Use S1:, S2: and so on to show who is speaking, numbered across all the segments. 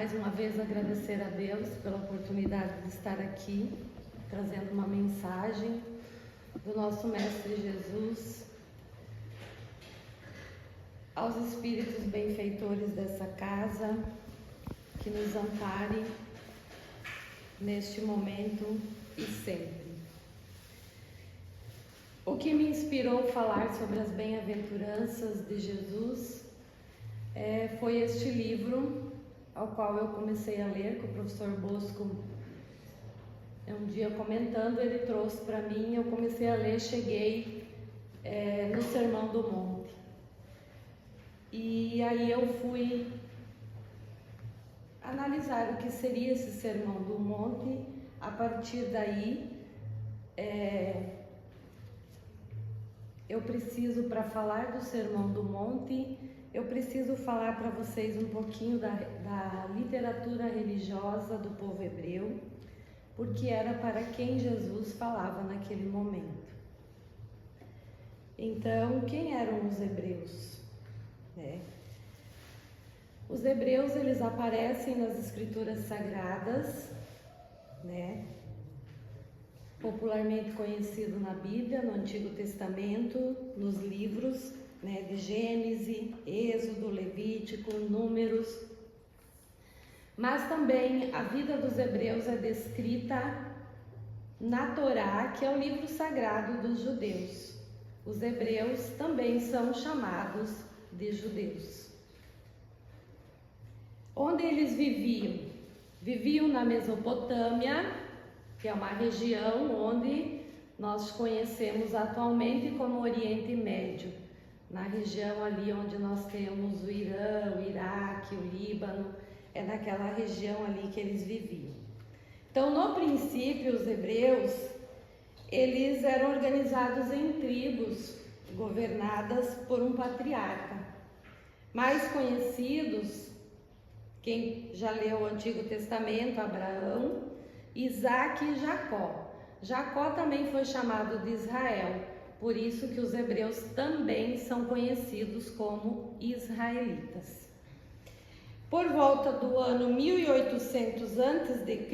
S1: mais uma vez agradecer a Deus pela oportunidade de estar aqui, trazendo uma mensagem do nosso Mestre Jesus aos espíritos benfeitores dessa casa, que nos amparem neste momento e sempre. O que me inspirou a falar sobre as bem-aventuranças de Jesus foi este livro, ao qual eu comecei a ler, que o professor Bosco, um dia comentando, ele trouxe para mim, eu comecei a ler, cheguei no Sermão do Monte. E aí eu fui analisar o que seria esse Sermão do Monte. A partir daí, eu preciso, para falar do Sermão do Monte, eu preciso falar para vocês um pouquinho da literatura religiosa do povo hebreu, porque era para quem Jesus falava naquele momento. Então, quem eram os hebreus? Os hebreus, eles aparecem nas escrituras sagradas, popularmente conhecido na Bíblia, no Antigo Testamento, nos livros de Gênesis, Êxodo, Levítico, Números. Mas também a vida dos hebreus é descrita na Torá, que é o livro sagrado dos judeus. Os hebreus também são chamados de judeus. Onde eles viviam? Viviam na Mesopotâmia, que é uma região onde nós conhecemos atualmente como Oriente Médio, na região ali onde nós temos o Irã, o Iraque, o Líbano, é naquela região ali que eles viviam. Então, no princípio, os hebreus, eles eram organizados em tribos, governadas por um patriarca. Mais conhecidos, quem já leu o Antigo Testamento, Abraão, Isaac e Jacó. Jacó também foi chamado de Israel, por isso que os hebreus também são conhecidos como israelitas. Por volta do ano 1800 a.C.,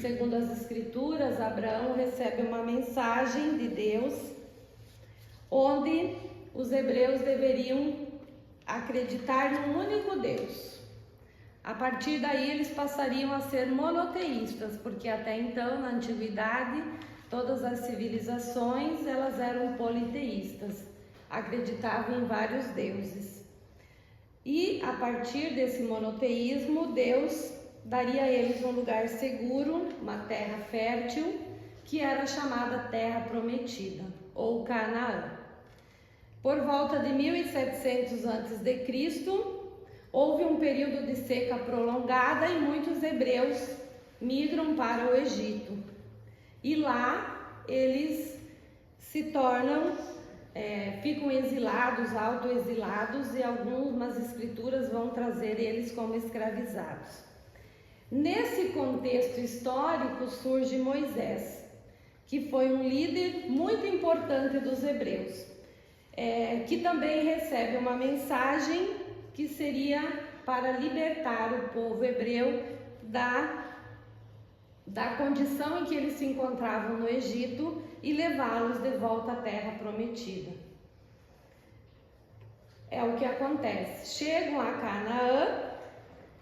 S1: segundo as escrituras, Abraão recebe uma mensagem de Deus, onde os hebreus deveriam acreditar num único Deus. A partir daí eles passariam a ser monoteístas, porque até então, na antiguidade, todas as civilizações elas eram politeístas, acreditavam em vários deuses. E a partir desse monoteísmo, Deus daria a eles um lugar seguro, uma terra fértil, que era chamada Terra Prometida, ou Canaã. Por volta de 1700 a.C., houve um período de seca prolongada e muitos hebreus migram para o Egito. E lá eles se tornam, ficam exilados, autoexilados, e algumas escrituras vão trazer eles como escravizados. Nesse contexto histórico surge Moisés, que foi um líder muito importante dos hebreus, que também recebe uma mensagem que seria para libertar o povo hebreu da condição em que eles se encontravam no Egito e levá-los de volta à Terra Prometida. É o que acontece. Chegam a Canaã,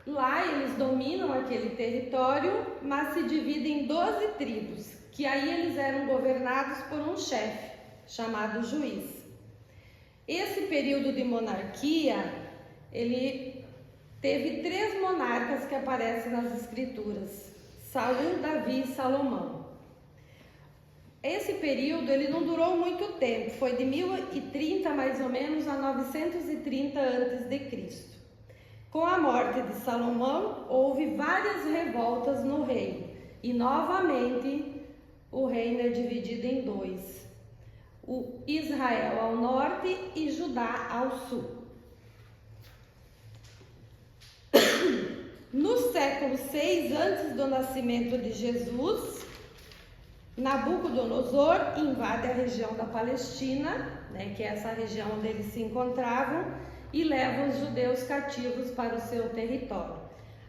S1: lá eles dominam aquele território, mas se dividem em 12 tribos, que aí eles eram governados por um chefe, chamado juiz. Esse período de monarquia, ele teve 3 monarcas que aparecem nas escrituras: Saul, Davi e Salomão. Esse período ele não durou muito tempo, foi de 1030 mais ou menos a 930 a.C. Com a morte de Salomão, houve várias revoltas no reino e novamente o reino é dividido em 2: o Israel ao norte e Judá ao sul. No século 6 antes do nascimento de Jesus, Nabucodonosor invade a região da Palestina, que é essa região onde eles se encontravam, e leva os judeus cativos para o seu território.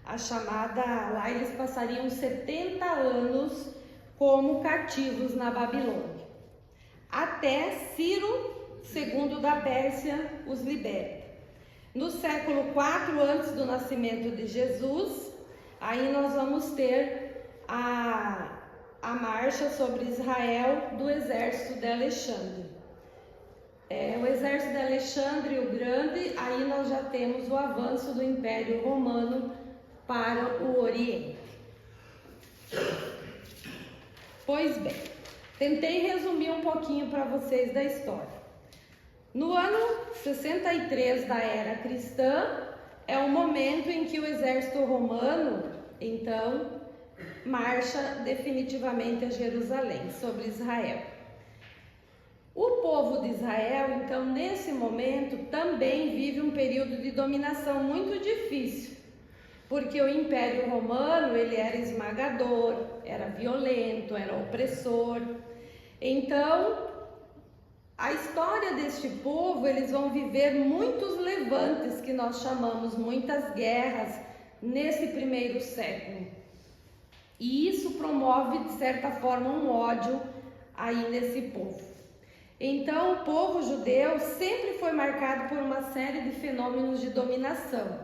S1: a chamada, lá eles passariam 70 anos como cativos na Babilônia, até Ciro II da Pérsia os liberta. No século IV antes do nascimento de Jesus, aí nós vamos ter a marcha sobre Israel do exército de Alexandre. O exército de Alexandre o Grande, aí nós já temos o avanço do Império Romano para o Oriente. Pois bem, tentei resumir um pouquinho para vocês da história. No ano 63 da era cristã, é o momento em que o exército romano, então, marcha definitivamente a Jerusalém, sobre Israel. O povo de Israel, então, nesse momento, também vive um período de dominação muito difícil, porque o Império Romano, ele era esmagador, era violento, era opressor. Então, a história deste povo, eles vão viver muitos levantes, que nós chamamos muitas guerras, nesse primeiro século. E isso promove, de certa forma, um ódio aí nesse povo. Então, o povo judeu sempre foi marcado por uma série de fenômenos de dominação.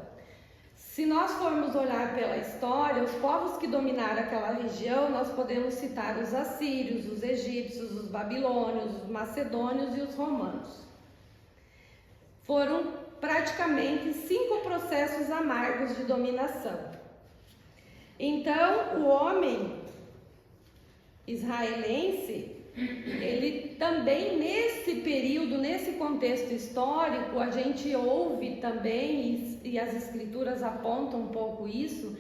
S1: Se nós formos olhar pela história, os povos que dominaram aquela região, nós podemos citar os assírios, os egípcios, os babilônios, os macedônios e os romanos. Foram praticamente 5 processos amargos de dominação. Então, o homem israelense, ele também nesse período, nesse contexto histórico, a gente ouve também, e as escrituras apontam um pouco isso,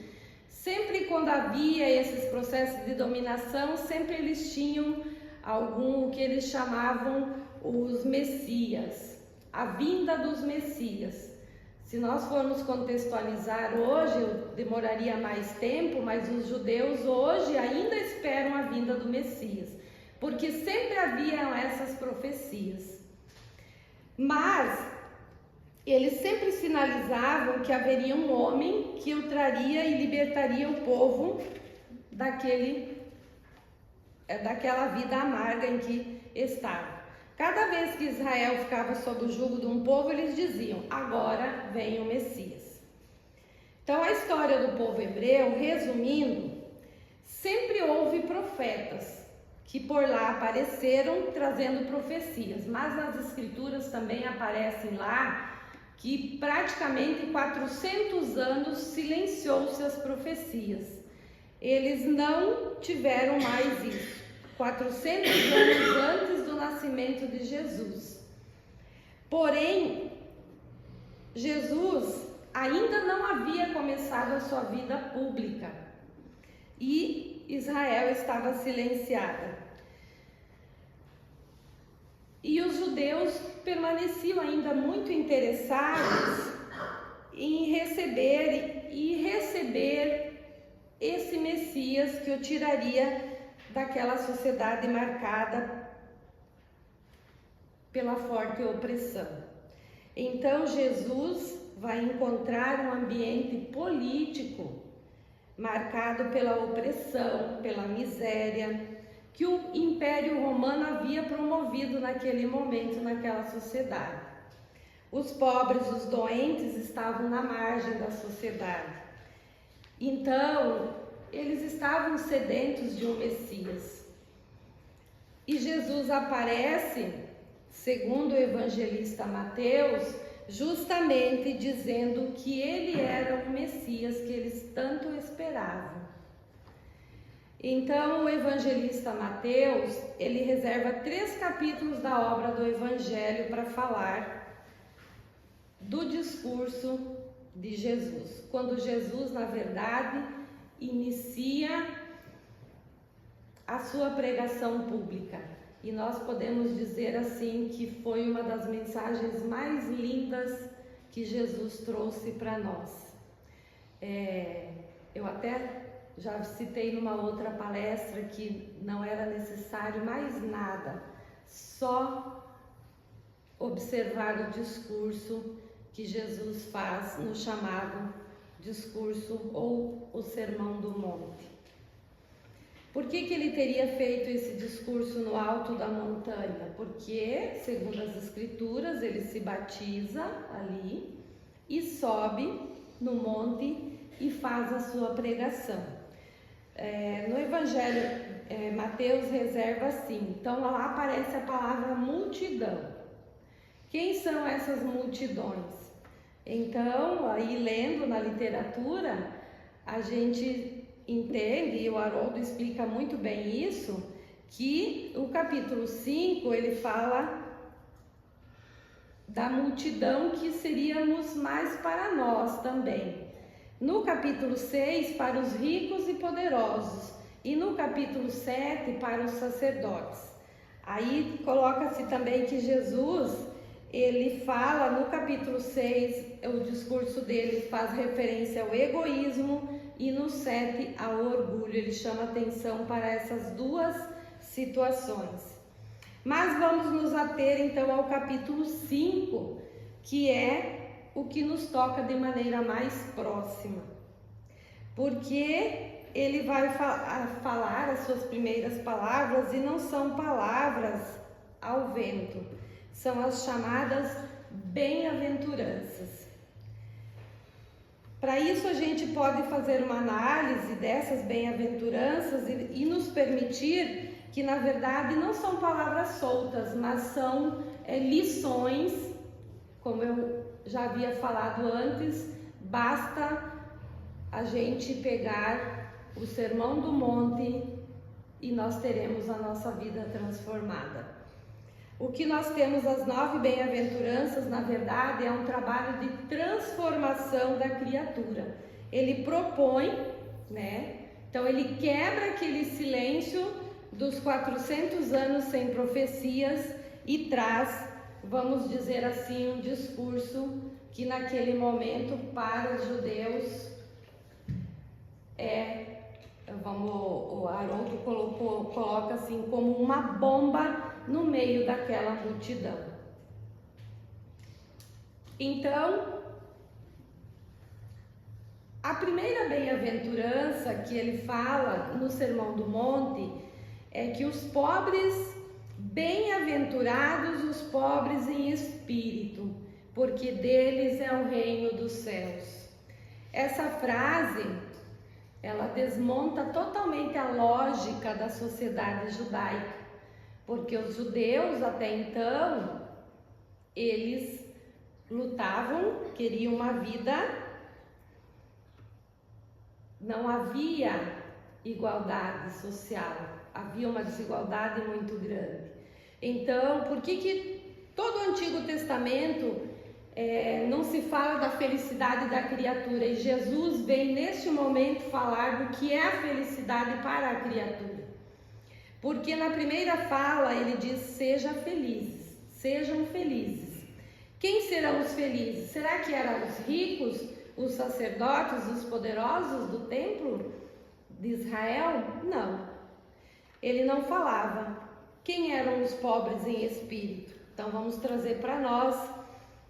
S1: sempre quando havia esses processos de dominação, sempre eles tinham o que eles chamavam os messias, a vinda dos messias. Se nós formos contextualizar hoje, demoraria mais tempo, mas os judeus hoje ainda esperam a vinda do Messias, porque sempre haviam essas profecias. Mas eles sempre sinalizavam que haveria um homem que o traria e libertaria o povo daquela vida amarga em que estava. Cada vez que Israel ficava sob o jugo de um povo, eles diziam: agora vem o Messias. Então, a história do povo hebreu, resumindo, sempre houve profetas que por lá apareceram trazendo profecias, mas nas escrituras também aparecem lá que praticamente 400 anos silenciou-se as profecias. Eles não tiveram mais isso. 400 anos antes do nascimento de Jesus. Porém, Jesus ainda não havia começado a sua vida pública e Israel estava silenciada. E os judeus permaneciam ainda muito interessados em receber esse Messias que o tiraria daquela sociedade marcada pela forte opressão. Então Jesus vai encontrar um ambiente político marcado pela opressão, pela miséria, que o Império Romano havia promovido naquele momento, naquela sociedade. Os pobres, os doentes estavam na margem da sociedade. Então, eles estavam sedentos de um Messias. E Jesus aparece, segundo o evangelista Mateus, justamente dizendo que ele era o Messias que eles tanto esperavam. Então, o evangelista Mateus, ele reserva 3 capítulos da obra do Evangelho para falar do discurso de Jesus, quando Jesus, na verdade, inicia a sua pregação pública. E nós podemos dizer assim que foi uma das mensagens mais lindas que Jesus trouxe para nós. Eu até já citei numa outra palestra que não era necessário mais nada, só observar o discurso que Jesus faz no chamado discurso ou o Sermão do Monte. Por que ele teria feito esse discurso no alto da montanha? Porque, segundo as Escrituras, ele se batiza ali e sobe no monte e faz a sua pregação. No Evangelho, Mateus reserva assim, então lá aparece a palavra multidão. Quem são essas multidões? Então, aí lendo na literatura, a gente entende, e o Haroldo explica muito bem isso, que o capítulo 5, ele fala da multidão que seríamos mais para nós também. No capítulo 6, para os ricos e poderosos. E no capítulo 7, para os sacerdotes. Aí coloca-se também que Jesus, ele fala no capítulo 6, o discurso dele faz referência ao egoísmo, e no 7 ao orgulho. Ele chama atenção para essas duas situações. Mas vamos nos ater então ao capítulo 5, que é o que nos toca de maneira mais próxima. Porque ele vai falar as suas primeiras palavras, e não são palavras ao vento, são as chamadas bem-aventuranças. Para isso a gente pode fazer uma análise dessas bem-aventuranças e nos permitir que na verdade não são palavras soltas, mas são lições, como eu já havia falado antes. Basta a gente pegar o Sermão do Monte e nós teremos a nossa vida transformada. O que nós temos, as 9 bem-aventuranças, na verdade, é um trabalho de transformação da criatura. Ele propõe, Então ele quebra aquele silêncio dos 400 anos sem profecias e traz, vamos dizer assim, um discurso que naquele momento para os judeus o Haroldo coloca assim como uma bomba no meio daquela multidão. Então, a primeira bem-aventurança que ele fala no Sermão do Monte é que os pobres, bem-aventurados os pobres em espírito, porque deles é o reino dos céus. Essa frase, ela desmonta totalmente a lógica da sociedade judaica, porque os judeus até então, eles lutavam, queriam uma vida, não havia igualdade social, havia uma desigualdade muito grande. Então, por que todo o Antigo Testamento não se fala da felicidade da criatura, e Jesus vem neste momento falar do que é a felicidade para a criatura? Porque na primeira fala ele diz: sejam felizes. Quem serão os felizes? Será que eram os ricos, os sacerdotes, os poderosos do templo de Israel? Não, ele não falava. Quem eram os pobres em espírito? Então vamos trazer para nós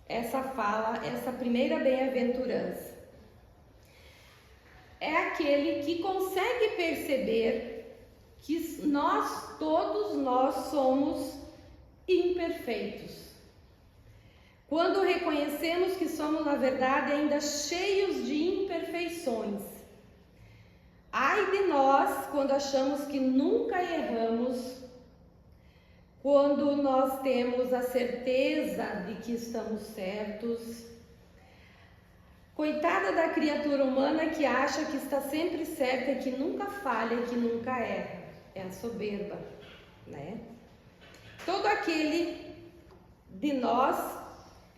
S1: essa fala, essa primeira bem-aventurança. É aquele que consegue perceber que todos nós somos imperfeitos. Quando reconhecemos que somos, na verdade, ainda cheios de imperfeições. Ai de nós quando achamos que nunca erramos, quando nós temos a certeza de que estamos certos. Coitada da criatura humana que acha que está sempre certa, que nunca falha, que nunca erra. É a soberba, Todo aquele de nós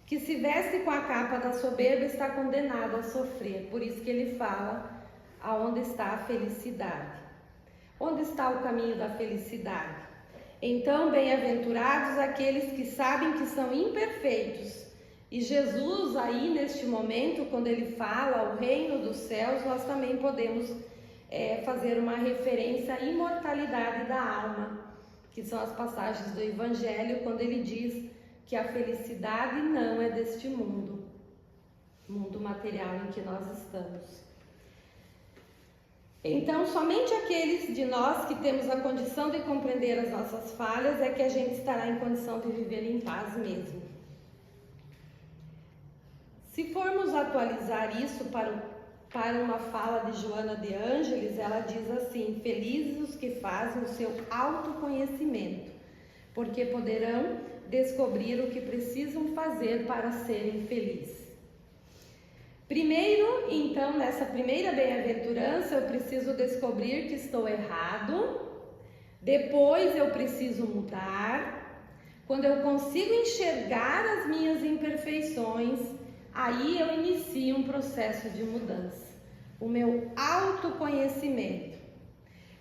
S1: que se veste com a capa da soberba está condenado a sofrer. Por isso que ele fala aonde está a felicidade. Onde está o caminho da felicidade? Então, bem-aventurados aqueles que sabem que são imperfeitos. E Jesus aí neste momento, quando ele fala o reino dos céus, nós também podemos fazer uma referência à imortalidade da alma, que são as passagens do Evangelho, quando ele diz que a felicidade não é deste mundo, mundo material em que nós estamos. Então, somente aqueles de nós que temos a condição de compreender as nossas falhas é que a gente estará em condição de viver em paz mesmo. Se formos atualizar isso para uma fala de Joana de Ângeles, ela diz assim: felizes os que fazem o seu autoconhecimento, porque poderão descobrir o que precisam fazer para serem felizes. Primeiro, então, nessa primeira bem-aventurança, eu preciso descobrir que estou errado. Depois, eu preciso mudar. Quando eu consigo enxergar as minhas imperfeições, aí eu inicio um processo de mudança. O meu autoconhecimento.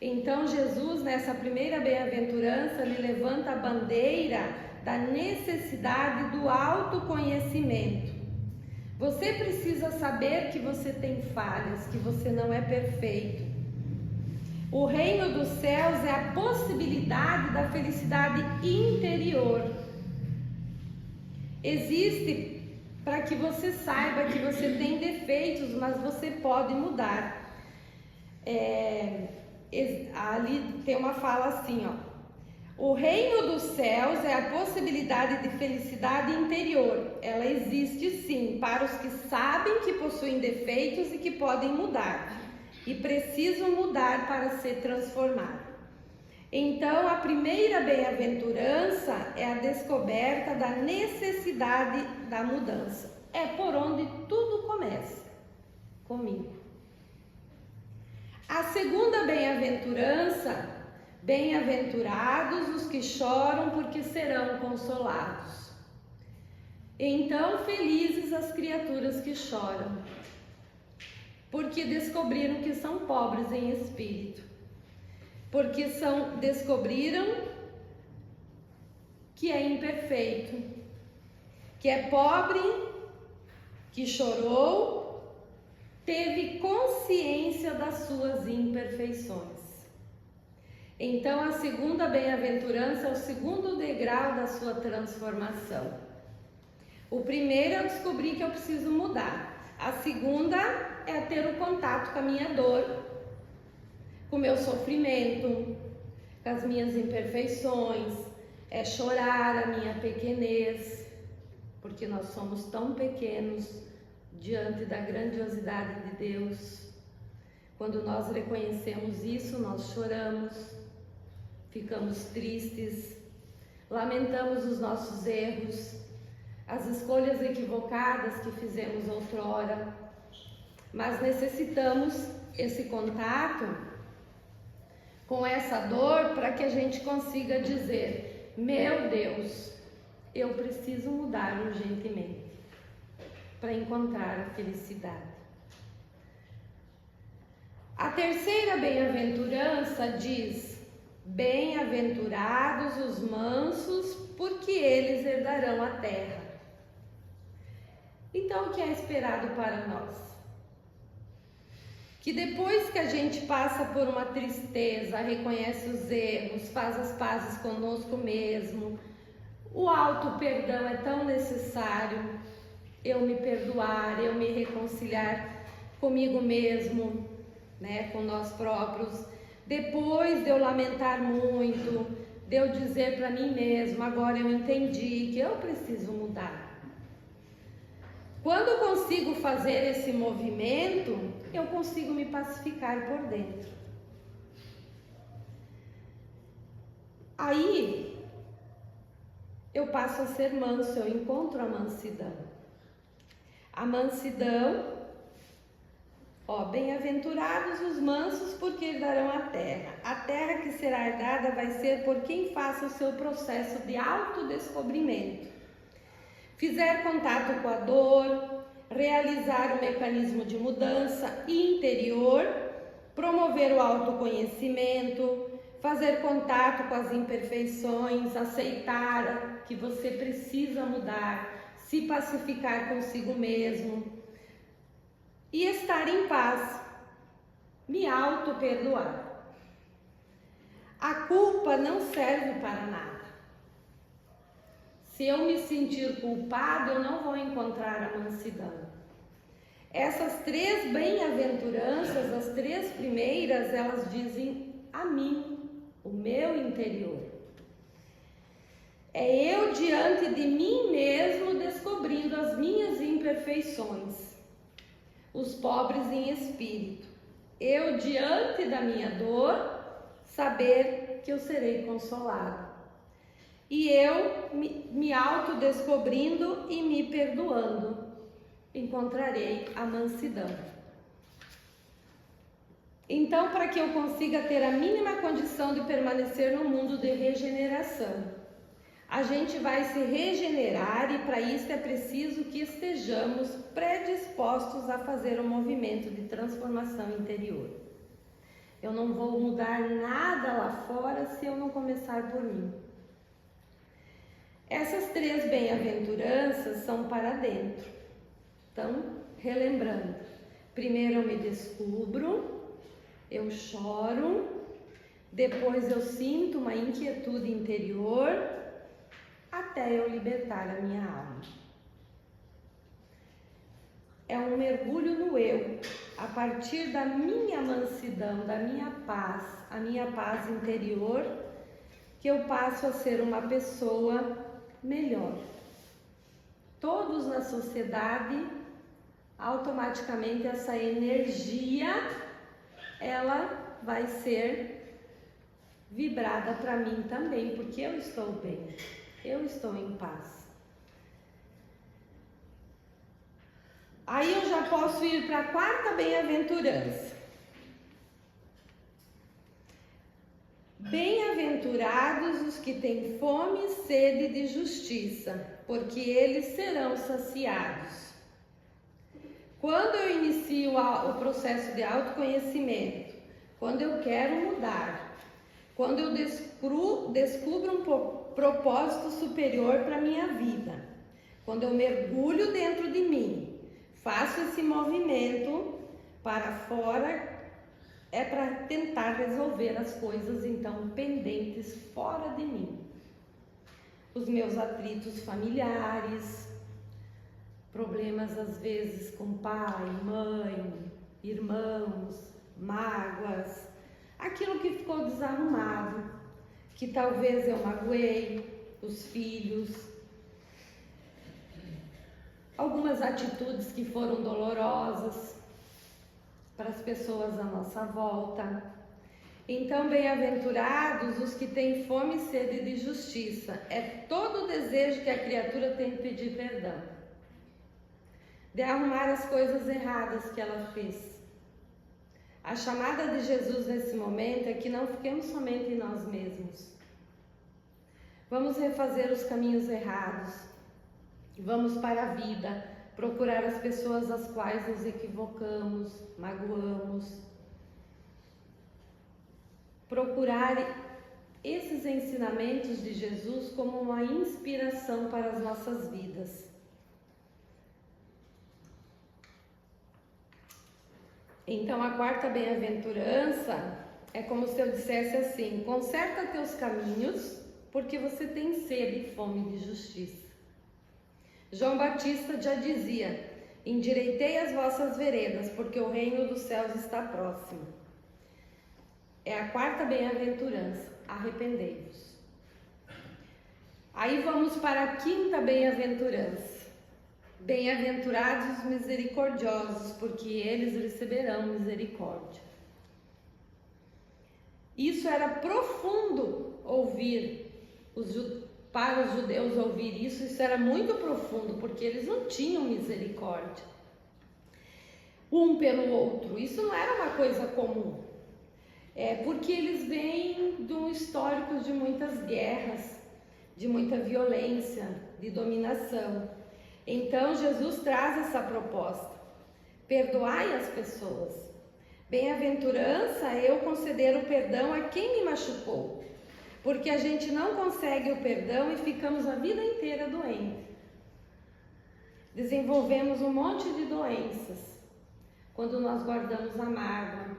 S1: Então, Jesus, nessa primeira bem-aventurança, ele levanta a bandeira da necessidade do autoconhecimento. Você precisa saber que você tem falhas, que você não é perfeito. O reino dos céus é a possibilidade da felicidade interior. Existe para que você saiba que você tem defeitos, mas você pode mudar. Ali tem uma fala assim, ó. O reino dos céus é a possibilidade de felicidade interior. Ela existe sim para os que sabem que possuem defeitos e que podem mudar e precisam mudar para ser transformado. Então, a primeira bem-aventurança é a descoberta da necessidade da mudança. É por onde tudo começa, comigo. A segunda bem-aventurança: bem-aventurados os que choram, porque serão consolados. Então, felizes as criaturas que choram, porque descobriram que são pobres em espírito, porque descobriram que é imperfeito, que é pobre, que chorou, teve consciência das suas imperfeições. Então, a segunda bem-aventurança é o segundo degrau da sua transformação. O primeiro é descobrir que eu preciso mudar. A segunda é ter o contato com a minha dor, com o meu sofrimento, com as minhas imperfeições, é chorar a minha pequenez, porque nós somos tão pequenos diante da grandiosidade de Deus. Quando nós reconhecemos isso, nós choramos. Ficamos tristes, lamentamos os nossos erros, as escolhas equivocadas que fizemos outrora, mas necessitamos esse contato com essa dor para que a gente consiga dizer: meu Deus, eu preciso mudar urgentemente para encontrar a felicidade. A terceira bem-aventurança diz: bem-aventurados os mansos, porque eles herdarão a terra. Então, o que é esperado para nós? Que depois que a gente passa por uma tristeza, reconhece os erros, faz as pazes conosco mesmo, o auto-perdão é tão necessário. Eu me perdoar, eu me reconciliar comigo mesmo, com nós próprios. Depois de eu lamentar muito, de eu dizer para mim mesmo: agora eu entendi que eu preciso mudar. Quando eu consigo fazer esse movimento, eu consigo me pacificar por dentro. Aí, eu passo a ser manso, eu encontro a mansidão. A mansidão, bem-aventurados os mansos, porque herdarão a terra. A terra que será herdada vai ser por quem faça o seu processo de autodescobrimento. Fizer contato com a dor, realizar o mecanismo de mudança interior, promover o autoconhecimento, fazer contato com as imperfeições, aceitar que você precisa mudar, se pacificar consigo mesmo e estar em paz, me auto-perdoar. A culpa não serve para nada. Se eu me sentir culpado, eu não vou encontrar a mansidão. Essas 3 bem-aventuranças, as 3 primeiras, elas dizem a mim, o meu interior. É eu diante de mim mesmo descobrindo as minhas imperfeições, os pobres em espírito. Eu diante da minha dor, saber que eu serei consolado. E eu me autodescobrindo e me perdoando, encontrarei a mansidão. Então, para que eu consiga ter a mínima condição de permanecer no mundo de regeneração, a gente vai se regenerar, e para isso é preciso que estejamos predispostos a fazer um movimento de transformação interior. Eu não vou mudar nada lá fora se eu não começar por mim. Essas 3 bem-aventuranças são para dentro. Então, relembrando, primeiro eu me descubro, eu choro, depois eu sinto uma inquietude interior, até eu libertar a minha alma. É um mergulho no eu, a partir da minha mansidão, da minha paz, a minha paz interior, que eu passo a ser uma pessoa melhor. Todos na sociedade, automaticamente essa energia, ela vai ser vibrada para mim também, porque eu estou bem, eu estou em paz. Aí eu já posso ir para a 4ª bem-aventurança. Bem-aventurados os que têm fome e sede de justiça, porque eles serão saciados. Quando eu inicio o processo de autoconhecimento, quando eu quero mudar, quando eu descubro um propósito superior para a minha vida, quando eu mergulho dentro de mim, faço esse movimento para fora, é para tentar resolver as coisas então pendentes fora de mim. Os meus atritos familiares, problemas às vezes com pai, mãe, irmãos, mágoas, aquilo que ficou desarrumado, que talvez eu magoei, os filhos, algumas atitudes que foram dolorosas para as pessoas à nossa volta. Então, bem-aventurados os que têm fome e sede de justiça. É todo o desejo que a criatura tem de pedir perdão, de arrumar as coisas erradas que ela fez. A chamada de Jesus nesse momento é que não fiquemos somente em nós mesmos. Vamos refazer os caminhos errados. Vamos para a vida, procurar as pessoas às quais nos equivocamos, magoamos. Procurar esses ensinamentos de Jesus como uma inspiração para as nossas vidas. Então, a 4ª bem-aventurança é como se eu dissesse assim: conserta teus caminhos, porque você tem sede e fome de justiça. João Batista já dizia: endireitei as vossas veredas, porque o reino dos céus está próximo. É a 4ª bem-aventurança: arrependei-vos. Aí vamos para a 5ª bem-aventurança: bem-aventurados os misericordiosos, porque eles receberão misericórdia. Isso era profundo ouvir para os judeus ouvir isso era muito profundo, porque eles não tinham misericórdia um pelo outro. Isso não era uma coisa comum. Porque eles vêm de um histórico de muitas guerras, de muita violência, de dominação. Então Jesus traz essa proposta: perdoai as pessoas. Bem-aventurança é eu conceder o perdão a quem me machucou, porque a gente não consegue o perdão e ficamos a vida inteira doentes. Desenvolvemos um monte de doenças quando nós guardamos a mágoa,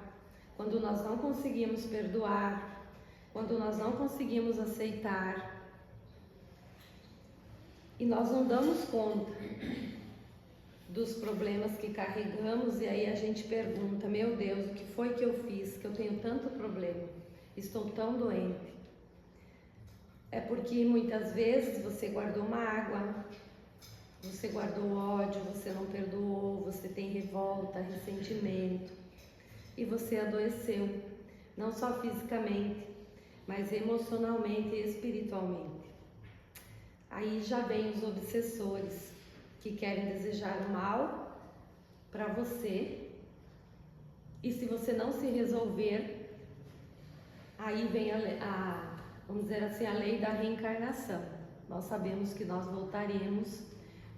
S1: quando nós não conseguimos perdoar, quando nós não conseguimos aceitar. E nós não damos conta dos problemas que carregamos, e aí a gente pergunta: meu Deus, o que foi que eu fiz que eu tenho tanto problema? Estou tão doente. É porque muitas vezes você guardou mágoa, você guardou ódio, você não perdoou, você tem revolta, ressentimento e você adoeceu, não só fisicamente, mas emocionalmente e espiritualmente. Aí já vem os obsessores que querem desejar o mal para você, e se você não se resolver, aí vem vamos dizer assim, a lei da reencarnação. Nós sabemos que nós voltaremos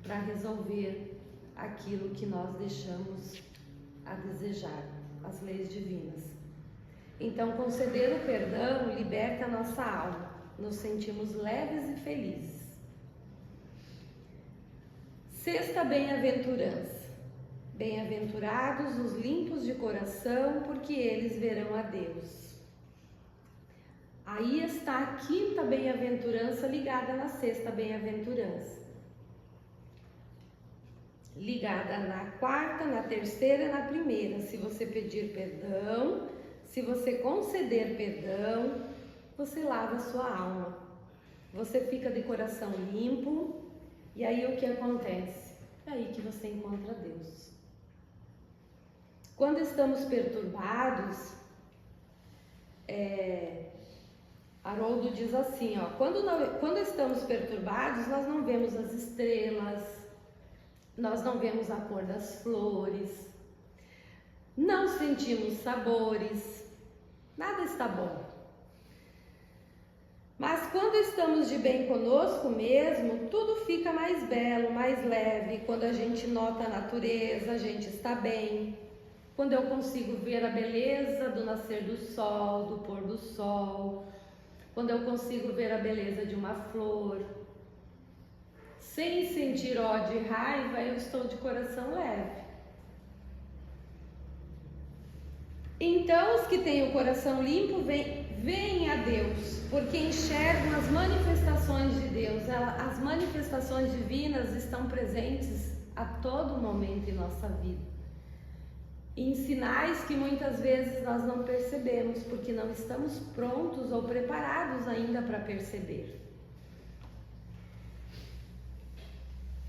S1: para resolver aquilo que nós deixamos a desejar, as leis divinas. Então, conceder o perdão liberta a nossa alma, nos sentimos leves e felizes. Sexta bem-aventurança. Bem-aventurados os limpos de coração, porque eles verão a Deus. Aí está a quinta bem-aventurança ligada na sexta bem-aventurança. Ligada na quarta, na terceira e na primeira. Se você pedir perdão, se você conceder perdão, você lava a sua alma. Você fica de coração limpo, e aí o que acontece? É aí que você encontra Deus. Quando estamos perturbados, Haroldo diz assim, quando estamos perturbados, nós não vemos as estrelas, nós não vemos a cor das flores, não sentimos sabores, nada está bom. Mas quando estamos de bem conosco mesmo, tudo fica mais belo, mais leve. Quando a gente nota a natureza, a gente está bem. Quando eu consigo ver a beleza do nascer do sol, do pôr do sol, quando eu consigo ver a beleza de uma flor, sem sentir ódio e raiva, eu estou de coração leve. Então, os que têm o coração limpo veem a Deus, porque enxergam as manifestações de Deus. As manifestações divinas estão presentes a todo momento em nossa vida, em sinais que muitas vezes nós não percebemos, porque não estamos prontos ou preparados ainda para perceber.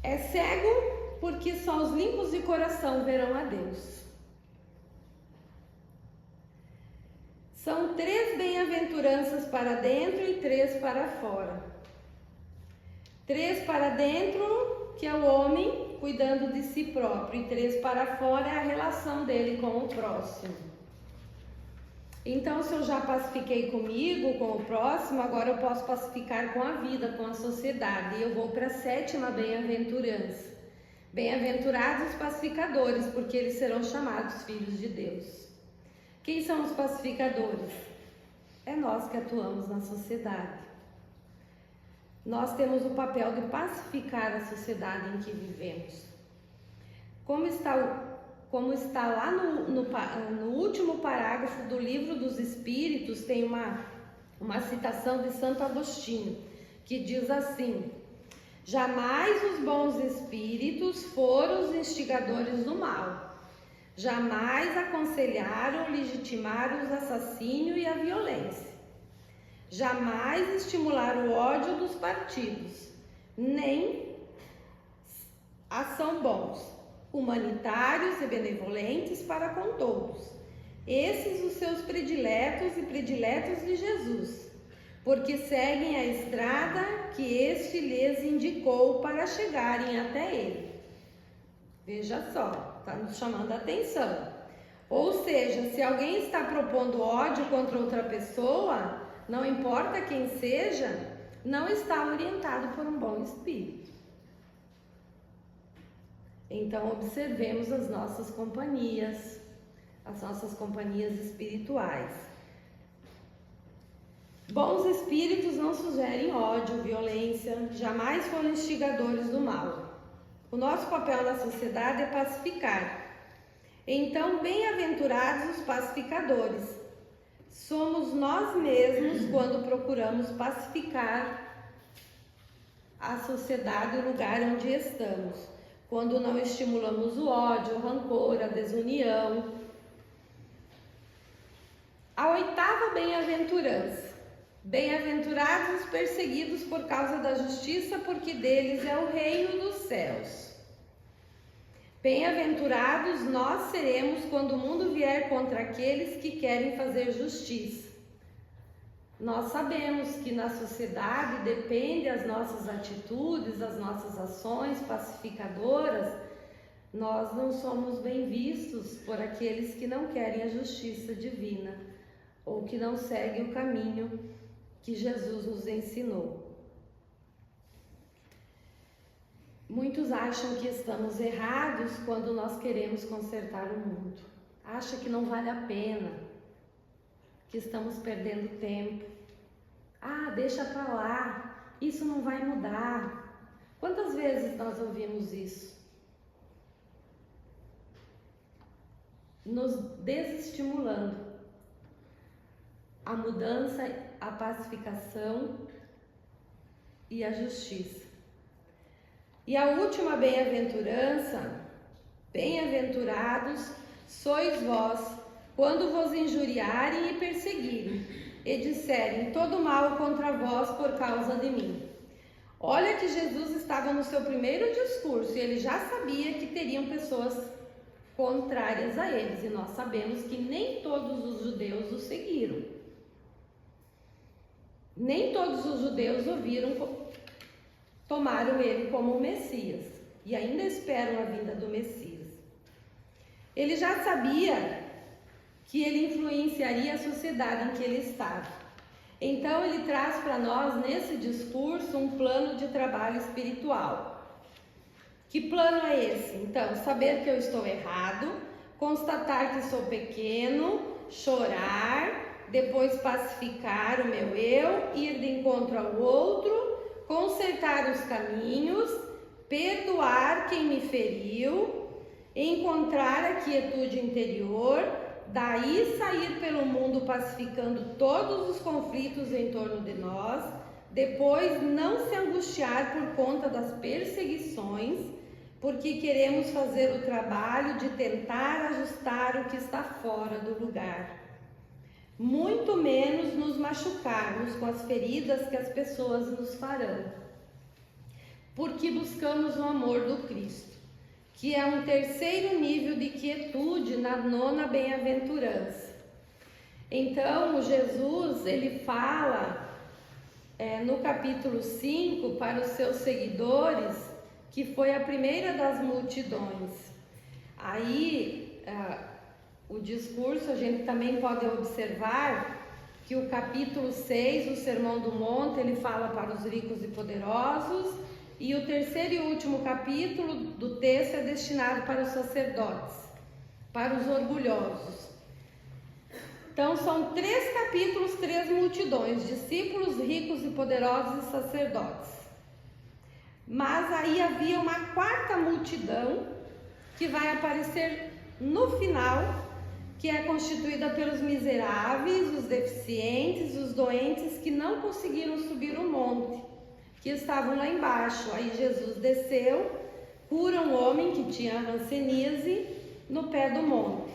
S1: É cego porque só os limpos de coração verão a Deus. São 3 bem-aventuranças para dentro e 3 para fora. 3 para dentro, que é o homem cuidando de si próprio, e 3 para fora é a relação dele com o próximo. Então, se eu já pacifiquei comigo, com o próximo, agora eu posso pacificar com a vida, com a sociedade. E eu vou para a 7ª bem-aventurança. Bem-aventurados os pacificadores, porque eles serão chamados filhos de Deus. Quem são os pacificadores? É nós que atuamos na sociedade. Nós temos o papel de pacificar a sociedade em que vivemos. Como está lá no último parágrafo do Livro dos Espíritos, tem uma citação de Santo Agostinho, que diz assim: jamais os bons espíritos foram os instigadores do mal, jamais aconselharam ou legitimaram os assassínios e a violência, jamais estimularam o ódio dos partidos, nem são bons, humanitários e benevolentes para com todos. Esses os seus prediletos e prediletos de Jesus, porque seguem a estrada que este lhes indicou para chegarem até ele. Veja só, está nos chamando a atenção. Ou seja, se alguém está propondo ódio contra outra pessoa, não importa quem seja, não está orientado por um bom espírito. Então, observemos as nossas companhias espirituais. Bons espíritos não sugerem ódio, violência, jamais foram instigadores do mal. O nosso papel na sociedade é pacificar. Então, bem-aventurados os pacificadores. Somos nós mesmos quando procuramos pacificar a sociedade, o lugar onde estamos. quando não estimulamos o ódio, o rancor, a desunião. A oitava bem-aventurança. Bem-aventurados os perseguidos por causa da justiça, porque deles é o reino dos céus. Bem-aventurados nós seremos quando o mundo vier contra aqueles que querem fazer justiça. Nós sabemos que na sociedade depende as nossas atitudes, as nossas ações pacificadoras. Nós não somos bem vistos por aqueles que não querem a justiça divina ou que não seguem o caminho que Jesus nos ensinou. Muitos acham que estamos errados quando nós queremos consertar o mundo. Acham que não vale a pena, que estamos perdendo tempo. Deixa pra lá, isso não vai mudar. Quantas vezes nós ouvimos isso? Nos desestimulando a mudança, a pacificação e a justiça. E a última bem-aventurança: bem-aventurados sois vós, quando vos injuriarem e perseguirem, e disserem todo mal contra vós por causa de mim. Olha que Jesus estava no seu primeiro discurso e ele já sabia que teriam pessoas contrárias a eles, e nós sabemos que nem todos os judeus o seguiram. Nem todos os judeus tomaram ele como o Messias e ainda esperam a vinda do Messias. Ele já sabia que ele influenciaria a sociedade em que ele estava. Então ele traz para nós nesse discurso um plano de trabalho espiritual. Que plano é esse? Então, saber que eu estou errado, constatar que sou pequeno, chorar, depois pacificar o meu eu, ir de encontro ao outro, consertar os caminhos, perdoar quem me feriu, encontrar a quietude interior, daí sair pelo mundo pacificando todos os conflitos em torno de nós, depois não se angustiar por conta das perseguições, porque queremos fazer o trabalho de tentar ajustar o que está fora do lugar. Muito menos nos machucarmos com as feridas que as pessoas nos farão, porque buscamos o amor do Cristo, que é um terceiro nível de quietude na nona bem-aventurança. Então, Jesus, ele fala no capítulo 5 para os seus seguidores, que foi a primeira das multidões. Aí, o discurso, a gente também pode observar que o capítulo 6, o Sermão do Monte, ele fala para os ricos e poderosos, e o terceiro e último capítulo do texto é destinado para os sacerdotes, para os orgulhosos. Então são 3 capítulos, 3 multidões, discípulos, ricos e poderosos e sacerdotes. Mas aí havia uma 4ª multidão que vai aparecer no final, que é constituída pelos miseráveis, os deficientes, os doentes que não conseguiram subir o monte, que estavam lá embaixo. Aí Jesus desceu, cura um homem que tinha hanseníase no pé do monte.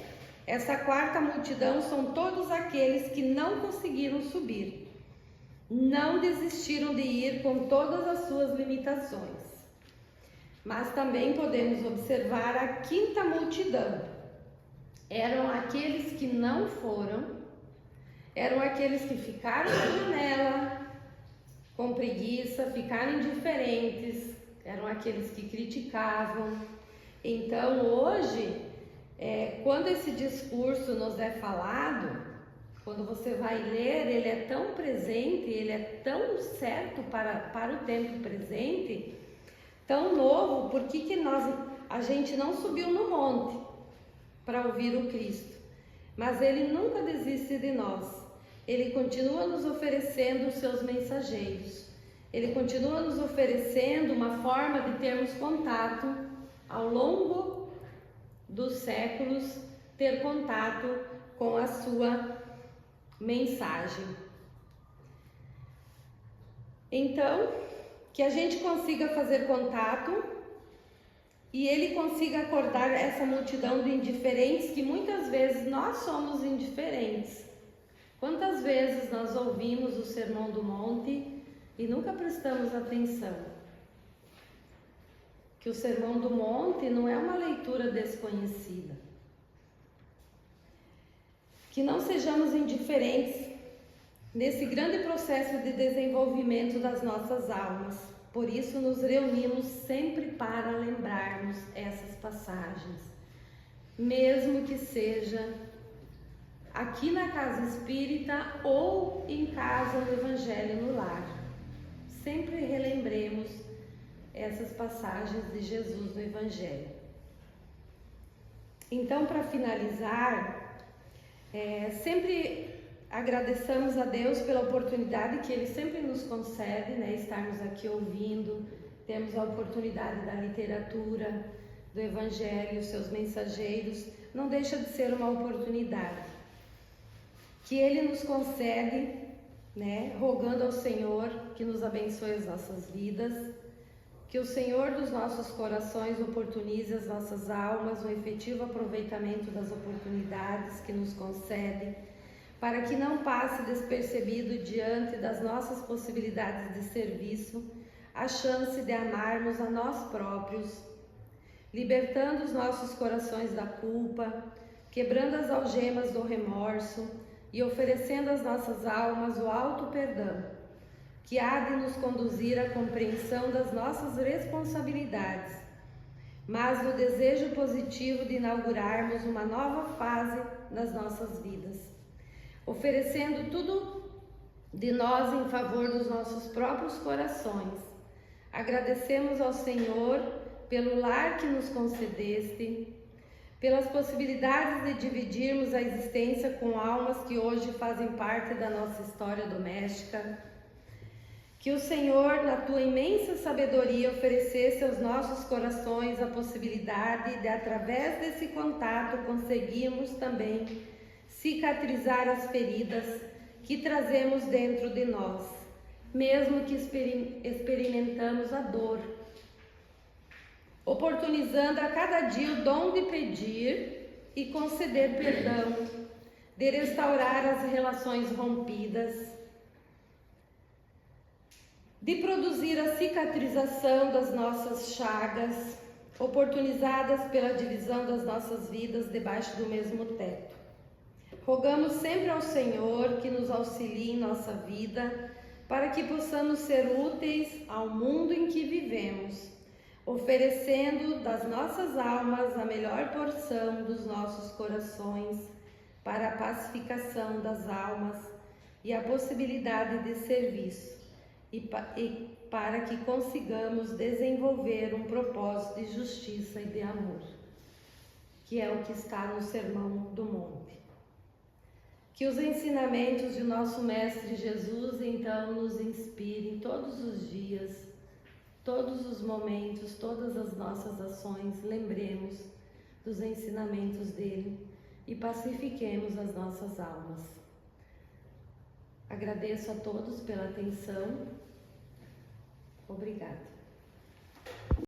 S1: Essa 4ª multidão são todos aqueles que não conseguiram subir, não desistiram de ir com todas as suas limitações. Mas também podemos observar a 5ª multidão. Eram aqueles que não foram, eram aqueles que ficaram na janela com preguiça, ficaram indiferentes, eram aqueles que criticavam. Então hoje, quando esse discurso nos é falado, quando você vai ler, ele é tão presente, ele é tão certo para o tempo presente, tão novo. Por que a gente não subiu no monte para ouvir o Cristo? Mas ele nunca desiste de nós. Ele continua nos oferecendo os seus mensageiros. Ele continua nos oferecendo uma forma de termos contato ao longo dos séculos, ter contato com a sua mensagem. Então, que a gente consiga fazer contato e Ele consiga acordar essa multidão de indiferentes, que muitas vezes nós somos indiferentes. Quantas vezes nós ouvimos o Sermão do Monte e nunca prestamos atenção? Que o Sermão do Monte não é uma leitura desconhecida. Que não sejamos indiferentes nesse grande processo de desenvolvimento das nossas almas. Por isso nos reunimos sempre para lembrarmos essas passagens, mesmo que seja aqui na casa espírita ou em casa no Evangelho no Lar. Sempre relembremos essas passagens de Jesus no Evangelho. Então, para finalizar, sempre agradeçamos a Deus pela oportunidade que Ele sempre nos concede, né? Estarmos aqui ouvindo, temos a oportunidade da literatura, do Evangelho, os seus mensageiros, não deixa de ser uma oportunidade que Ele nos concede, né? Rogando ao Senhor que nos abençoe as nossas vidas, que o Senhor dos nossos corações oportunize as nossas almas, o efetivo aproveitamento das oportunidades que nos concede, para que não passe despercebido diante das nossas possibilidades de serviço a chance de amarmos a nós próprios, libertando os nossos corações da culpa, quebrando as algemas do remorso e oferecendo às nossas almas o alto perdão, que há de nos conduzir à compreensão das nossas responsabilidades, mas no desejo positivo de inaugurarmos uma nova fase nas nossas vidas, oferecendo tudo de nós em favor dos nossos próprios corações. Agradecemos ao Senhor pelo lar que nos concedeste, pelas possibilidades de dividirmos a existência com almas que hoje fazem parte da nossa história doméstica. Que o Senhor, na tua imensa sabedoria, oferecesse aos nossos corações a possibilidade de, através desse contato, conseguirmos também cicatrizar as feridas que trazemos dentro de nós, mesmo que experimentamos a dor, oportunizando a cada dia o dom de pedir e conceder perdão, de restaurar as relações rompidas, de produzir a cicatrização das nossas chagas, oportunizadas pela divisão das nossas vidas debaixo do mesmo teto. Rogamos sempre ao Senhor que nos auxilie em nossa vida, para que possamos ser úteis ao mundo em que vivemos, oferecendo das nossas almas a melhor porção dos nossos corações para a pacificação das almas e a possibilidade de serviço, e para que consigamos desenvolver um propósito de justiça e de amor, que é o que está no Sermão do Monte. Que os ensinamentos de nosso Mestre Jesus, então, nos inspirem todos os dias, todos os momentos, todas as nossas ações. Lembremos dos ensinamentos dele e pacifiquemos as nossas almas. Agradeço a todos pela atenção. Obrigada.